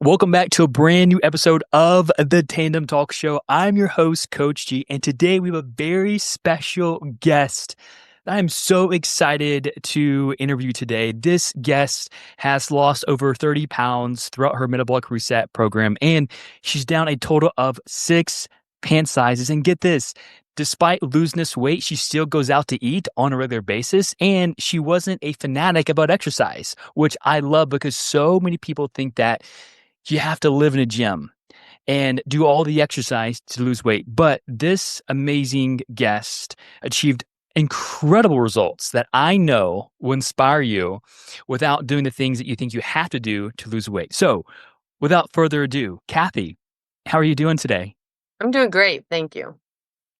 Welcome back to a brand new episode of the Tandem Talk Show. I'm your host, Coach G, and today we have a very special guest that I'm so excited to interview today. This guest has lost over 30 pounds throughout her metabolic reset program, and she's down a total of 6 pant sizes. And get this, despite losing this weight, she still goes out to eat on a regular basis, and she wasn't a fanatic about exercise, which I love because so many people think that you have to live in a gym and do all the exercise to lose weight. But this amazing guest achieved incredible results that I know will inspire you without doing the things that you think you have to do to lose weight. So, without further ado, Kathy, how are you doing today? I'm doing great. Thank you.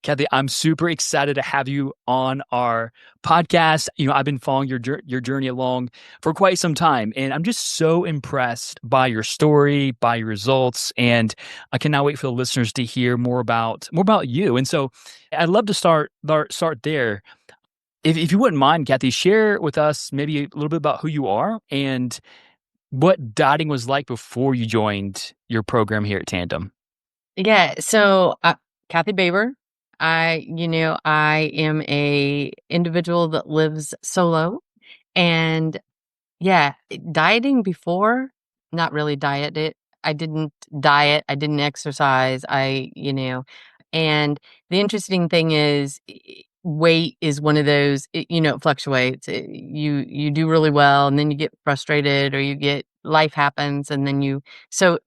Kathy, I'm super excited to have you on our podcast. I've been following your journey along for quite some time, and I'm just so impressed by your story, by your results, and I cannot wait for the listeners to hear more about you. And so, I'd love to start there. If you wouldn't mind, Kathy, share with us maybe a little bit about who you are and what dieting was like before you joined your program here at Tandem. Yeah. Kathy Baber. I am a individual that lives solo, and yeah, dieting before, not really dieted. I didn't diet. I didn't exercise. And the interesting thing is, weight is one of those. It fluctuates. You do really well, and then you get frustrated, or you get life happens, and then you so.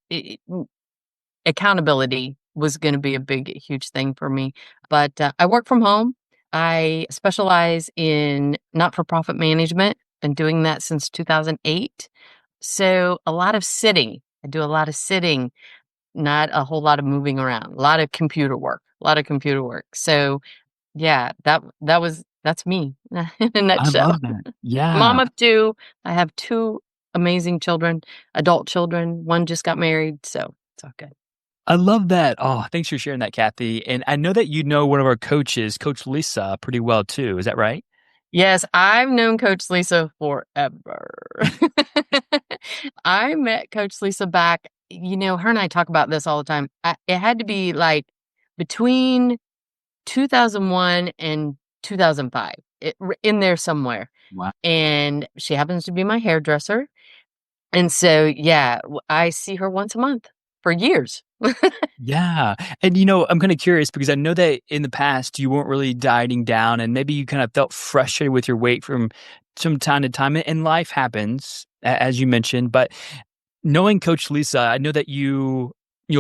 Accountability was gonna be a big, huge thing for me, but, I work from home. I specialize in not-for-profit management, been doing that since 2008, so a lot of sitting. I do a lot of sitting, not a whole lot of moving around, a lot of computer work, so, yeah, that's me in a I nutshell. love that. Yeah. Mom of 2, I have 2 amazing children, adult children, 1 just got married, so it's all good. I love that. Oh, thanks for sharing that, Kathy. And I know that you know one of our coaches, Coach Lisa, pretty well too. Is that right? Yes, I've known Coach Lisa forever. I met Coach Lisa back her and I talk about this all the time. It had to be, like, between 2001 and 2005, in there somewhere, Wow. and she happens to be my hairdresser, and so, yeah, I see her once a month for years. Yeah. And I'm kind of curious because I know that in the past you weren't really dieting down and maybe you kind of felt frustrated with your weight from time to time. And life happens, as you mentioned. But knowing Coach Lisa, I know that you'll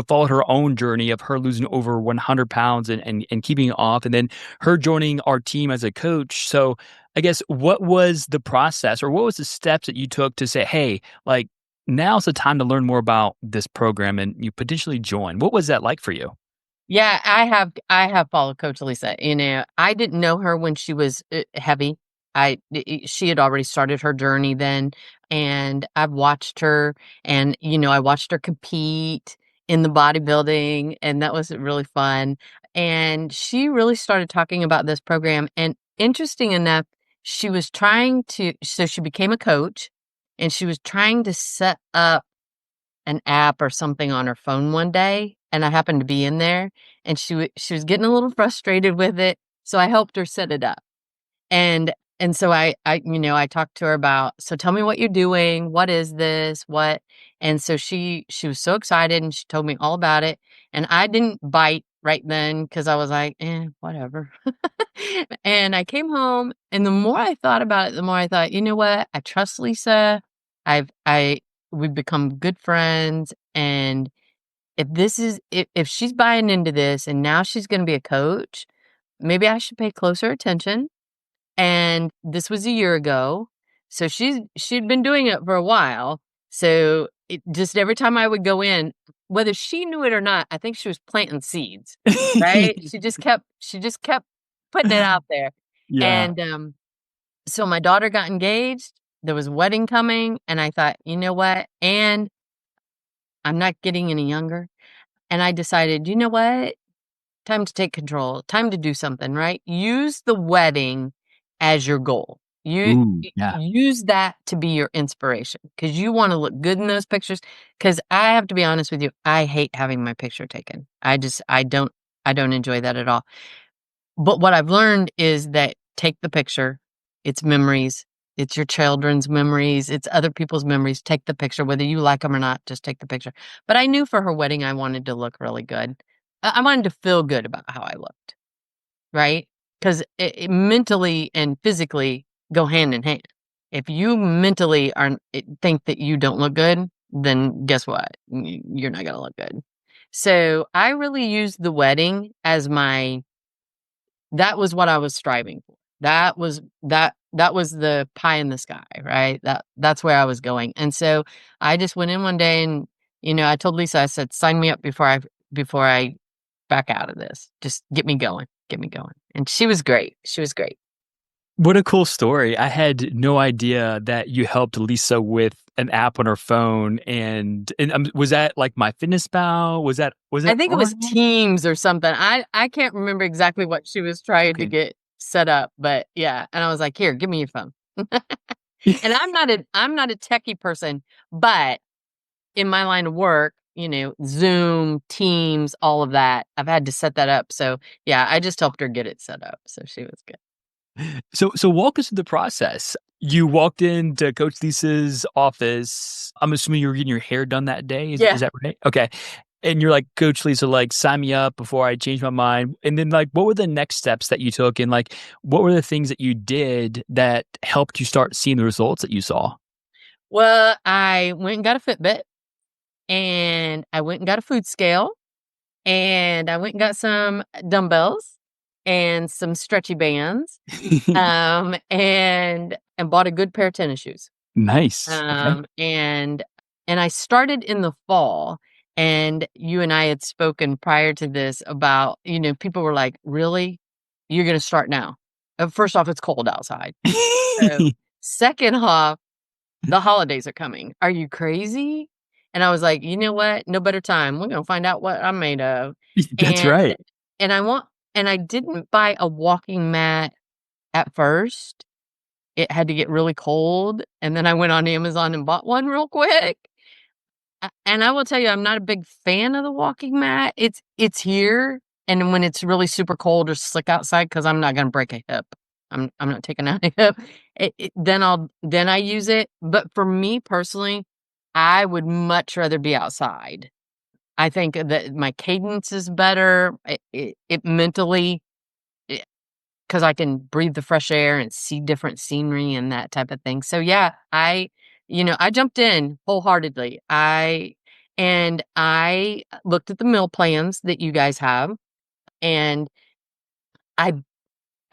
follow her own journey of her losing over 100 pounds and keeping it off, and then her joining our team as a coach. So I guess what was the process or what was the steps that you took to say, hey, like now's the time to learn more about this program and you potentially join? What was that like for you? Yeah, I have followed Coach Lisa. I didn't know her when she was heavy. She had already started her journey then, and I've watched her, and I watched her compete in the bodybuilding, and that was really fun. And she really started talking about this program. And interesting enough, she became a coach, and she was trying to set up an app or something on her phone one day, and I happened to be in there, and she was getting a little frustrated with it, so I helped her set it up. And so I talked to her about, "So tell me what you're doing. What is this? What?" And so she was so excited, and she told me all about it, and I didn't bite right then because I was like, "Eh, whatever." And I came home, and the more I thought about it, the more I thought, "You know what? I trust Lisa. I we've become good friends, and if she's buying into this and now she's gonna be a coach, maybe I should pay closer attention." And this was a year ago, so she'd been doing it for a while, so it just every time I would go in, whether she knew it or not, I think she was planting seeds, right? She just kept putting it out there, Yeah. and, so my daughter got engaged, there was a wedding coming, and I thought, "You know what? And I'm not getting any younger." And I decided, "You know what? Time to take control. Time to do something, right? Use the wedding as your goal." Ooh, yeah. Use that to be your inspiration because you wanna look good in those pictures. Because I have to be honest with you, I hate having my picture taken. I don't enjoy that at all. But what I've learned is that take the picture, it's memories, it's your children's memories, it's other people's memories, take the picture, whether you like them or not, just take the picture. But I knew for her wedding, I wanted to look really good. I wanted to feel good about how I looked, right? 'Cause it mentally and physically go hand in hand. If you mentally think that you don't look good, then guess what? You're not gonna look good. So, I really used the wedding as my that was what I was striving for. That was the pie in the sky, right? That's where I was going, and so, I just went in one day and, I told Lisa, I said, "Sign me up before I back out of this. Just get me going." And she was great. She was great. What a cool story. I had no idea that you helped Lisa with an app on her phone, and was that like MyFitnessPal? Was I it think it on was her? Teams or something. I can't remember exactly what she was trying to Okay. get set up, but yeah, and I was like, "Here, give me your phone." And I'm not a techie person, but in my line of work, Zoom, Teams, all of that, I've had to set that up. So, yeah, I just helped her get it set up. So she was good. So walk us through the process. You walked into Coach Lisa's office. I'm assuming you were getting your hair done that day. Is Yeah. that right? Okay. And you're like, Coach Lisa, like, sign me up before I change my mind. And then, like, what were the next steps that you took? And, like, what were the things that you did that helped you start seeing the results that you saw? Well, I went and got a Fitbit and I went and got a food scale and I went and got some dumbbells and some stretchy bands, and bought a good pair of tennis shoes. Nice. Okay. And I started in the fall, and you and I had spoken prior to this about, people were like, "Really? You're gonna start now?" First off, it's cold outside. So, second off, the holidays are coming. Are you crazy? And I was like, "You know what? No better time. We're gonna find out what I'm made of." That's And right. and I want and I didn't buy a walking mat at first. It had to get really cold, and then I went on Amazon and bought one real quick. And I will tell you, I'm not a big fan of the walking mat. It's here, and when it's really super cold or slick outside, because 'cause I'm not gonna break a hip. I'm not taking out a hip. Then I use it, but for me personally, I would much rather be outside. I think that my cadence is better. It mentally 'cause I can breathe the fresh air and see different scenery and that type of thing. So, yeah, I jumped in wholeheartedly. I looked at the meal plans that you guys have, and I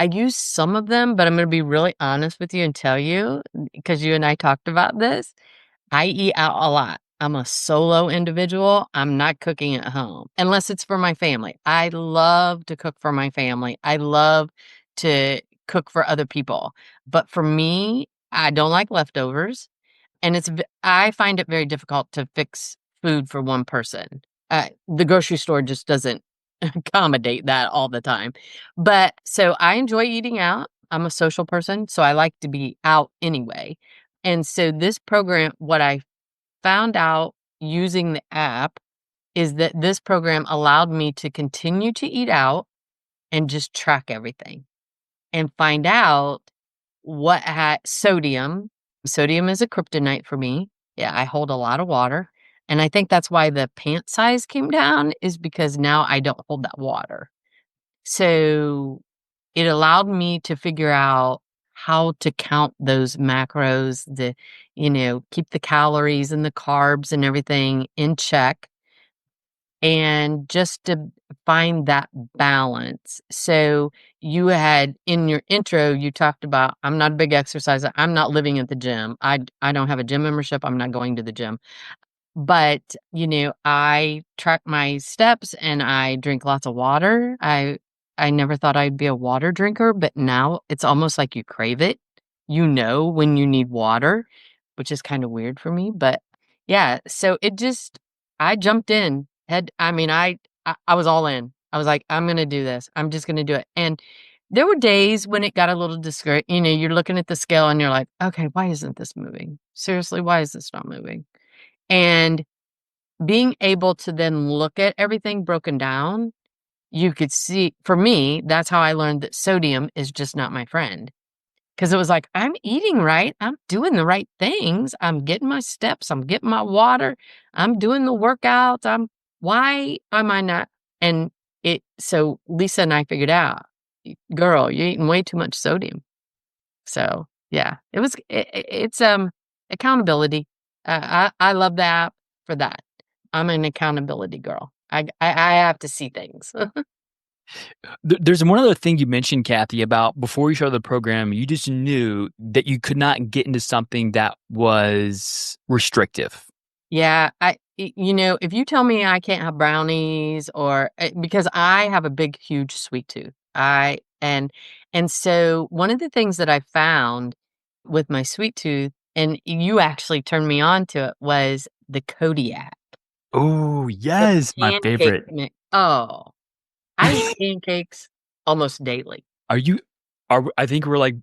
I used some of them, but I'm gonna be really honest with you and tell you, because you and I talked about this. I eat out a lot. I'm a solo individual. I'm not cooking at home unless it's for my family. I love to cook for my family. I love to cook for other people. But for me, I don't like leftovers. And I find it very difficult to fix food for one person. The grocery store just doesn't accommodate that all the time. But so I enjoy eating out. I'm a social person, so I like to be out anyway. And so this program, what I found out using the app is that this program allowed me to continue to eat out and just track everything and find out what had sodium. Sodium is a kryptonite for me. Yeah, I hold a lot of water. And I think that's why the pant size came down is because now I don't hold that water. So it allowed me to figure out how to count those macros, keep the calories and the carbs and everything in check and just to find that balance. So you had in your intro, you talked about I'm not a big exerciser. I'm not living at the gym. I don't have a gym membership. I'm not going to the gym. But, I track my steps and I drink lots of water. I never thought I'd be a water drinker, but now it's almost like you crave it. You know when you need water, which is kind of weird for me, but yeah, so I jumped in. I mean, I was all in. I was like, I'm going to do this. I'm just going to do it. And There were days when it got a little discouraged. You're looking at the scale and you're like, "Okay, why isn't this moving? Seriously, why is this not moving?" And being able to then look at everything broken down, you could see for me, that's how I learned that sodium is just not my friend. 'Cause it was like, "I'm eating right, I'm doing the right things, I'm getting my steps, I'm getting my water, I'm doing the workouts, why am I not?" And so Lisa and I figured out, "Girl, you're eating way too much sodium." So, yeah, it's accountability. I love the app for that. I'm an accountability girl. I have to see things. There's one other thing you mentioned, Kathy, about before you started the program, you just knew that you could not get into something that was restrictive. Yeah, if you tell me I can't have brownies or because I have a big, huge sweet tooth. And so one of the things that I found with my sweet tooth, and you actually turned me on to it, was the Kodiak, Oh, the yes, my pancake favorite. mix. Oh, I eat pancakes almost daily. Are you are I think we're like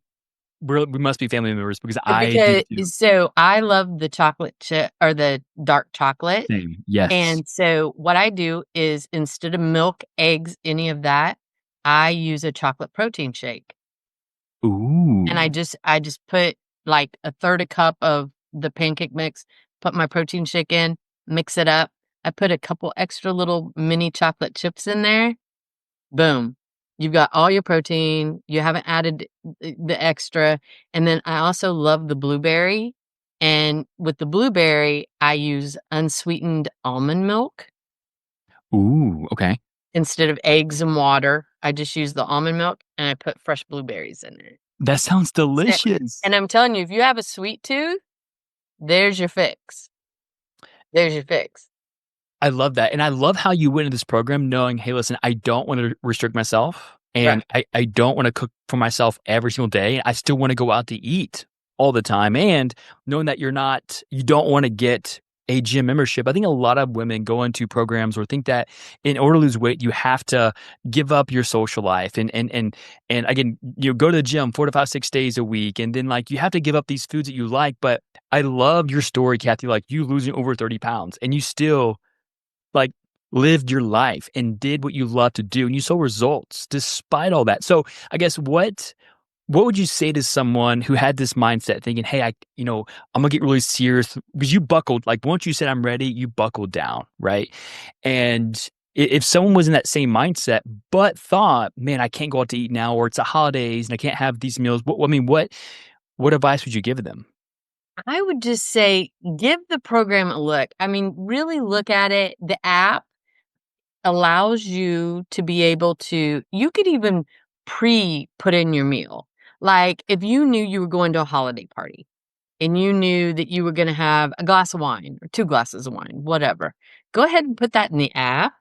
we must be family members because I do Because too. so I love the chocolate chip or the dark chocolate. Same, yes. And so what I do is instead of milk, eggs, any of that, I use a chocolate protein shake. And I Ooh. just I just put like a third a cup of the pancake mix, put my protein shake in, mix it up. I put a couple extra little mini chocolate chips in there. Boom. You've got all your protein. You haven't added the extra. And then I also love the blueberry. And with the blueberry, I use unsweetened almond milk. Ooh, okay. Instead of eggs and water, I just use the almond milk and I put fresh blueberries in it. That sounds So delicious. and I'm telling you, if you have a sweet tooth, there's your fix. There's your fix. I love that, and I love how you went into this program knowing, "Hey, listen, I don't wanna restrict myself, Right. and I don't wanna cook for myself every single day. I still wanna go out to eat all the time," and knowing that you don't wanna get a gym membership. I think a lot of women go into programs or think that in order to lose weight, you have to give up your social life and again, go to the gym 4 to 5, 6 days a week, and then, like, you have to give up these foods that you like, but I love your story, Kathy, like, you losing over 30 pounds, and you still like, lived your life and did what you love to do, and you saw results despite all that. So, I guess what would you say to someone who had this mindset thinking, "Hey, I'm gonna get really serious," because you buckled, like, once you said, "I'm ready," you buckled down, right? And if someone was in that same mindset, but thought, "Man, I can't go out to eat now," or "It's the holidays and I can't have these meals," what advice would you give them? I would just say give the program a look. I mean, really look at it. The app allows you to be able to you could even put in your meal. Like if you knew you were going to a holiday party and you knew that you were going to have a glass of wine or two glasses of wine, whatever. Go ahead and put that in the app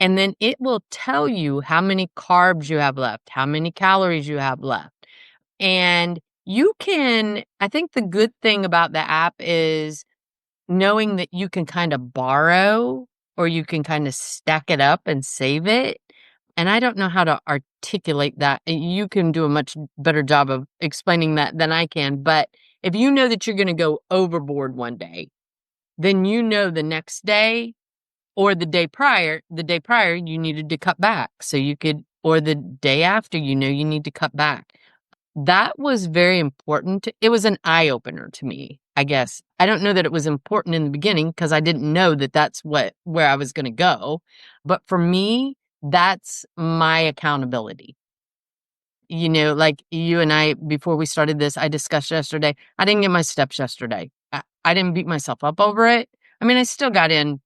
and then it will tell you how many carbs you have left, how many calories you have left. And I think the good thing about the app is knowing that you can kinda borrow or you can kinda stack it up and save it, and I don't know how to articulate that, you can do a much better job of explaining that than I can, but if you know that you're gonna go overboard one day, then you know the next day or the day prior, you needed to cut back, so you could or the day after, you need to cut back. That was very important it was an eye opener to me, I guess. I don't know that it was important in the beginning because I didn't know that that's where I was gonna go, but for me, that's my accountability. Like you and I, before we started this, I discussed yesterday, I didn't get my steps yesterday. I didn't beat myself up over it. I mean, I still got in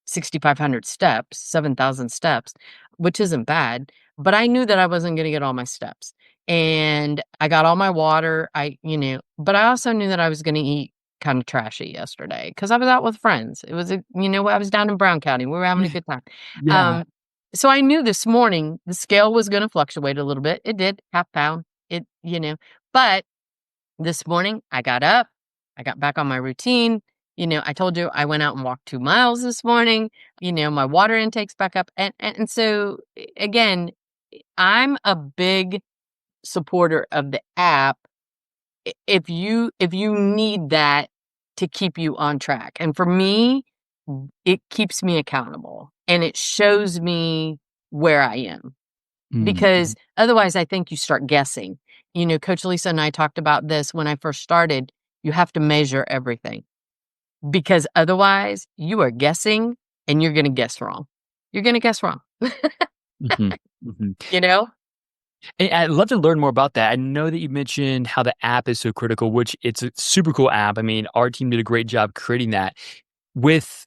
6,500 steps, 7,000 steps, which isn't bad, but I knew that I wasn't gonna get all my steps. And I got all my water, but I also knew that I was gonna eat kinda trashy yesterday because I was out with friends. I was down in Brown County, we were having a Yeah, good time. yeah. Um, so I knew this morning the scale was gonna fluctuate a little bit. It did, half pound, but this morning, I got up, I got back on my routine. I told you I went out and walked 2 miles this morning. My water intake's back up. And so again, I'm a big supporter of the app if you need that to keep you on track. And for me, it keeps me accountable and it shows me where I am. Mhm. Because otherwise, I think you start guessing. Coach Lisa and I talked about this when I first started. You have to measure everything because otherwise, you are guessing and you're going to guess wrong. You're going to guess wrong, Mhm. Mhm. you know? And I'd love to learn more about that. I know that you mentioned how the app is so critical, which it's a super cool app. I mean, our team did a great job creating that. With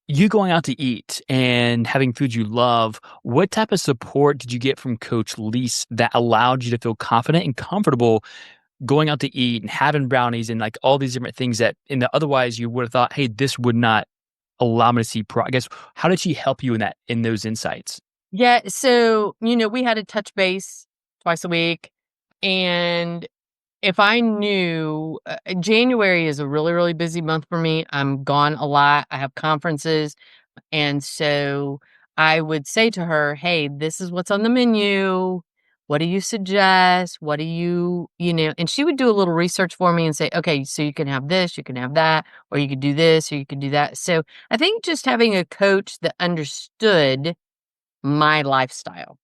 you going out to eat and having food you love, what type of support did you get from Coach Lease that allowed you to feel confident and comfortable going out to eat and having brownies and like all these different things that in the otherwise you would have thought, hey, this would not allow me to see I guess how did she help you in those insights? Yeah. So, we had a touch base twice a week. And if I knew January is a really, really busy month for me, I'm gone a lot. I have conferences. And so I would say to her, hey, this is what's on the menu. What do you suggest? What do and she would do a little research for me and say, okay, so you can have this, you can have that, or you could do this, or you could do that. So I think just having a coach that understood my lifestyle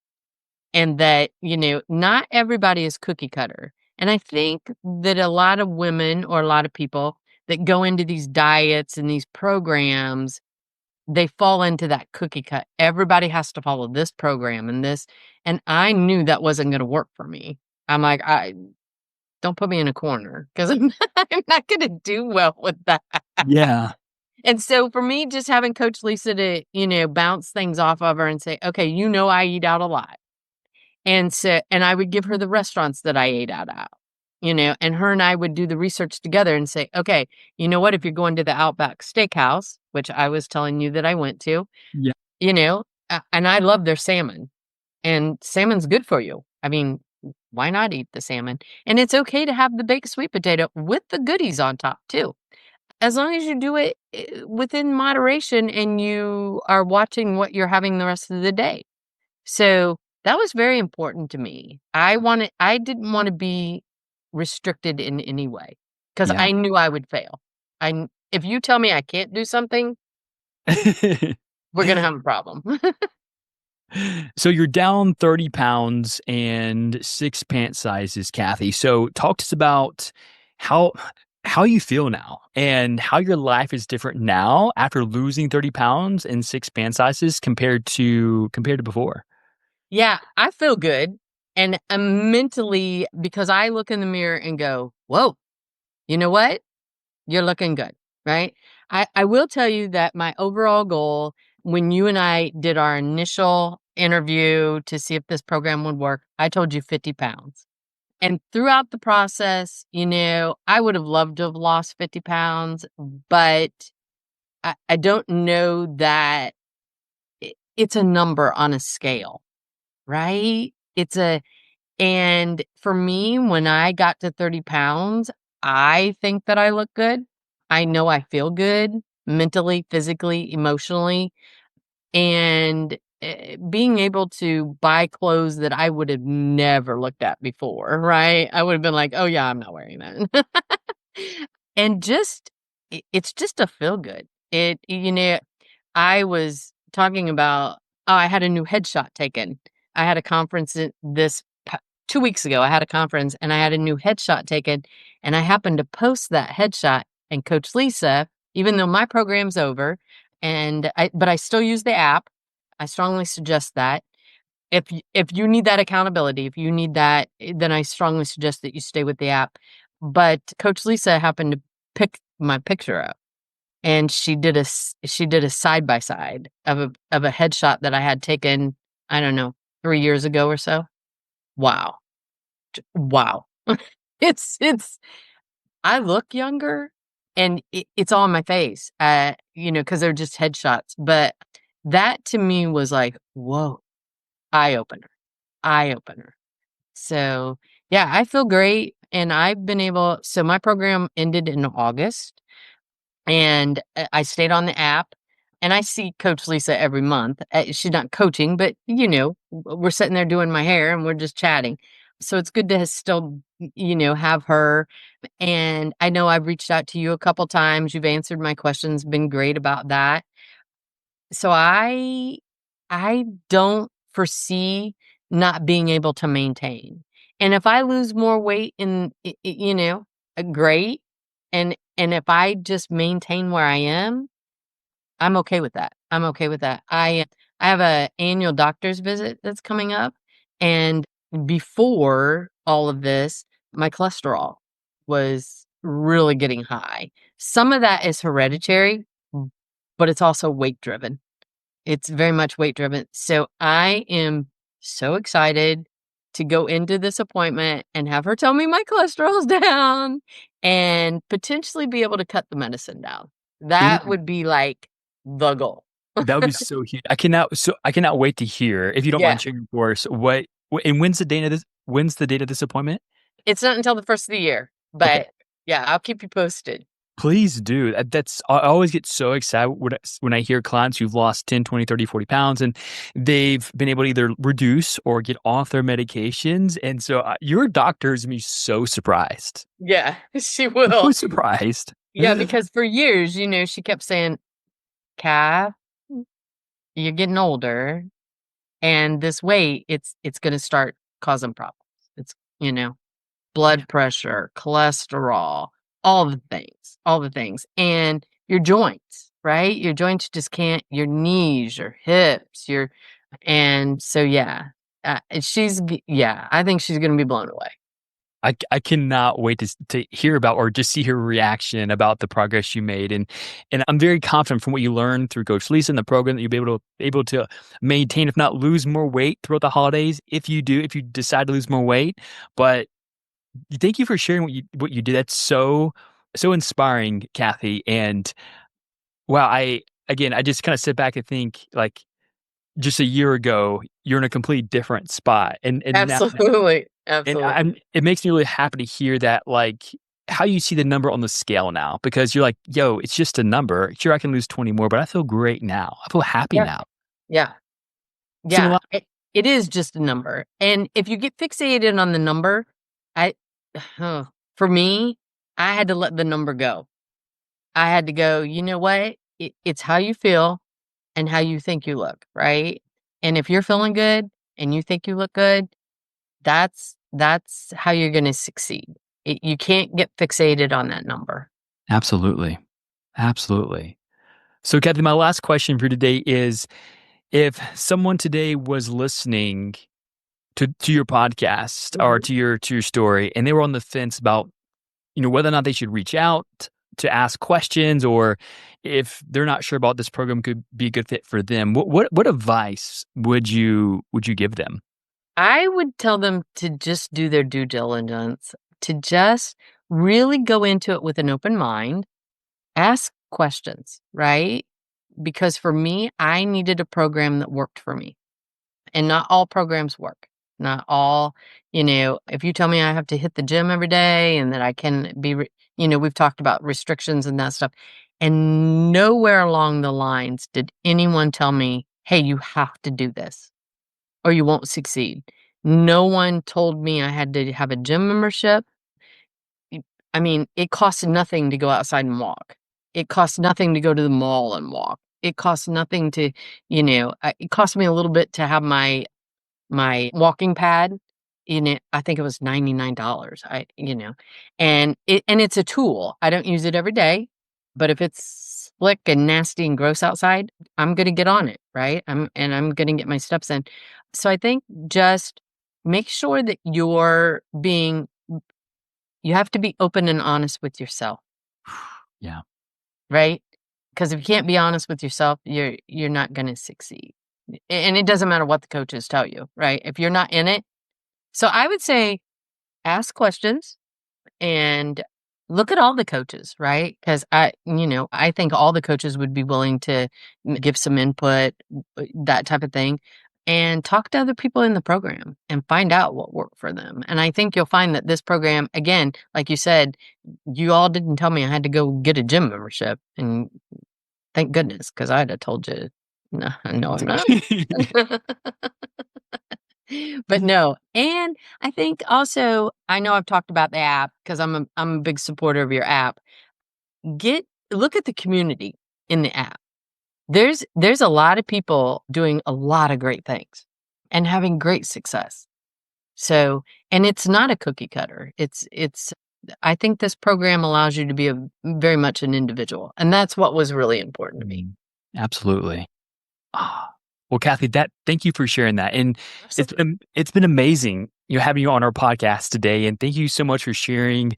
and that, not everybody is cookie cutter. And I think that a lot of women or a lot of people that go into these diets and these programs, they fall into that cookie cut. Everybody has to follow this program and this. And I knew that wasn't going to work for me. I'm like, I don't put me in a corner because I'm not going to do well with that. Yeah. And so for me, just having Coach Lisa to, bounce things off of her and say, okay, I eat out a lot. And I would give her the restaurants that I ate out at, and her and I would do the research together and say, okay, you know what? If you're going to the Outback Steakhouse, which I was telling you that I went to, Yeah. and I love their salmon, and salmon's good for you. I mean, why not eat the salmon? And it's okay to have the baked sweet potato with the goodies on top too. As long as you do it within moderation and you are watching what you're having the rest of the day. So, that was very important to me. I didn't wanna be restricted in any way because Yeah. I knew I would fail. If you tell me I can't do something, we're gonna have a problem. So you're down 30 pounds and 6 pant sizes, Kathy. So talk to us about how how you feel now and how your life is different now after losing 30 pounds and 6 pant sizes compared to before. Yeah, I feel good, and, mentally because I look in the mirror and go, "Whoa, you know what? You're looking good," right? I will tell you that my overall goal when you and I did our initial interview to see if this program would work, I told you 50 pounds. And throughout the process, I would have loved to have lost 50 pounds, but I don't know that it's a number on a scale, right? And for me, when I got to 30 pounds, I think that I look good. I know I feel good mentally, physically, emotionally. And being able to buy clothes that I would have never looked at before, right? I would have been like, oh, yeah, I'm not wearing that. And it's just a feel good. I was talking about, oh, I had a new headshot taken. I had a conference 2 weeks ago. I had a conference and I had a new headshot taken. And I happened to post that headshot. And Coach Lisa, even though my program's over, but I still use the app. I strongly suggest that. If you need that accountability, if you need that, then I strongly suggest that you stay with the app. But Coach Lisa happened to pick my picture up, and she did a side by side of a headshot that I had taken, I don't know, 3 years ago or so. Wow. Wow. It's I look younger, and it's all on my face, because 'cause they're just headshots, but that to me was like, "Whoa," eye opener, eye opener. So, yeah, I feel great, and I've been able so my program ended in August, and I stayed on the app, and I see Coach Lisa every month. She's not coaching, but, we're sitting there doing my hair, and we're just chatting. So it's good to still, have her. And I know I've reached out to you a couple times. You've answered my questions, been great about that. So I don't foresee not being able to maintain. And if I lose more weight great. And if I just maintain where I am, I'm okay with that. I'm okay with that. I have a annual doctor's visit that's coming up, and before all of this, my cholesterol was really getting high. Some of that is hereditary, but it's also weight driven. It's very much weight driven. So I am so excited to go into this appointment and have her tell me my cholesterol's down and potentially be able to cut the medicine down. That Ooh, would be like the goal. that would be so huge. I cannot wait to hear, if you don't mind Yeah. sharing, of course, and when's the date of this appointment? It's not until the first of the year, Okay. but yeah, I'll keep you posted. Please do. That's I always get so excited when I hear clients who've lost 10, 20, 30, 40 pounds and they've been able to either reduce or get off their medications. And so your doctor is gonna be so surprised. Yeah, she So will. surprised. Yeah, because for years, she kept saying, "Calf, you're getting older, and this weight, it's gonna start causing problems." It's, blood pressure, cholesterol, all the things, and your joints, right? Your joints just can't your knees, your hips, and so, yeah, yeah, I think she's gonna be blown away. I cannot wait to hear about or just see her reaction about the progress you made, and I'm very confident from what you learned through Coach Lisa and the program that you'll be able to maintain, if not lose more weight throughout the holidays. If you decide to lose more weight, but thank you for sharing what you did. That's so inspiring, Kathy. And wow, I just kind of sit back and think like just a year ago, you're in a complete different spot, and now Absolutely, and absolutely. I'm it makes me really happy to hear that, like, how you see the number on the scale now, because you're like, "Yo, it's just a number. Sure, I can lose 20 more, but I feel great now. I feel happy Yeah, now." yeah, So, yeah, it is just a number, and if you get fixated on the number, I for me, I had to let the number go. I had to go, "You know what? It's how you feel and how you think you look, right? And if you're feeling good and you think you look good, that's how you're gonna succeed. You can't get fixated on that number." absolutely. Absolutely. So, Kathy, my last question for today is, if someone today was listening to your podcast or Mhm. to your story, and they were on the fence about, whether or not they should reach out to ask questions, or if they're not sure about this program could be a good fit for them, what advice would you give them? I would tell them to just do their due diligence, to just really go into it with an open mind, ask questions, right? Because for me, I needed a program that worked for me. And not all programs work. Not all, if you tell me I have to hit the gym every day and that I can we've talked about restrictions and that stuff. And nowhere along the lines did anyone tell me, hey, you have to do this or you won't succeed. No one told me I had to have a gym membership. Y I mean, it costs nothing to go outside and walk. It costs nothing to go to the mall and walk. It costs nothing to, it cost me a little bit to have my walking pad, I think it was $99. And it's a tool. I don't use it every day, but if it's slick and nasty and gross outside, I'm gonna get on it, right? I'm gonna get my steps in. So I think just make sure that you have to be open and honest with yourself, Yeah, right? Because if you can't be honest with yourself, you're not gonna succeed. And it doesn't matter what the coaches tell you, right? If you're not in it. So I would say ask questions and look at all the coaches, right? Because I think all the coaches would be willing to give some input, that type of thing, and talk to other people in the program and find out what worked for them. And I think you'll find that this program, again, like you said, you all didn't tell me I had to go get a gym membership, and thank goodness, because I'd have told you, no, no, I'm not. But no, and I think also I know I've talked about the app because I'm a big supporter of your app. Get Look at the community in the app. There's a lot of people doing a lot of great things and having great success. So, and it's not a cookie cutter. It's I think this program allows you to be a very much an individual, and that's what was really important to me. Mm, absolutely. Ah, well, Kathy, thank you for sharing that, and Absolutely. it's been amazing, having you on our podcast today, and thank you so much for sharing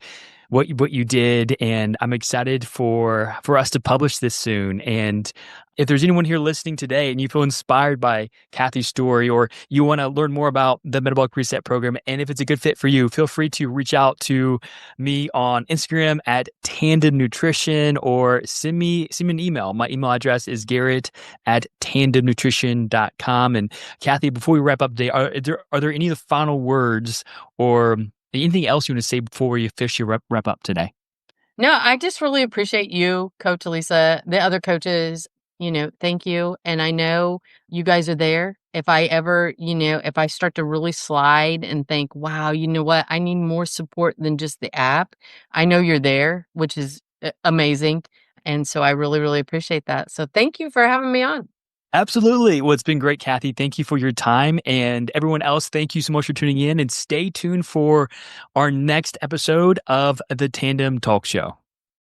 what you did, and I'm excited for us to publish this soon. And if there's anyone here listening today and you feel inspired by Kathy's story, or you want to learn more about the Metabolic Reset program, and if it's a good fit for you, feel free to reach out to me on Instagram at Tandem Nutrition, or send me an email. My email address is Garrett at tandemnutrition.com. And Kathy, before we wrap up today, are there any final words or anything else you want to say before we officially wrap up today? No, I just really appreciate you, Coach Lisa, the other coaches, thank you. And I know you guys are there. If I ever, if I start to really slide and think, wow, you know what, I need more support than just the app, I know you're there, which is amazing. And so I really, really appreciate that. So thank you for having me on. Absolutely. Well, it's been great, Kathy. Thank you for your time. And everyone else, thank you so much for tuning in. And stay tuned for our next episode of the Tandem Talk Show.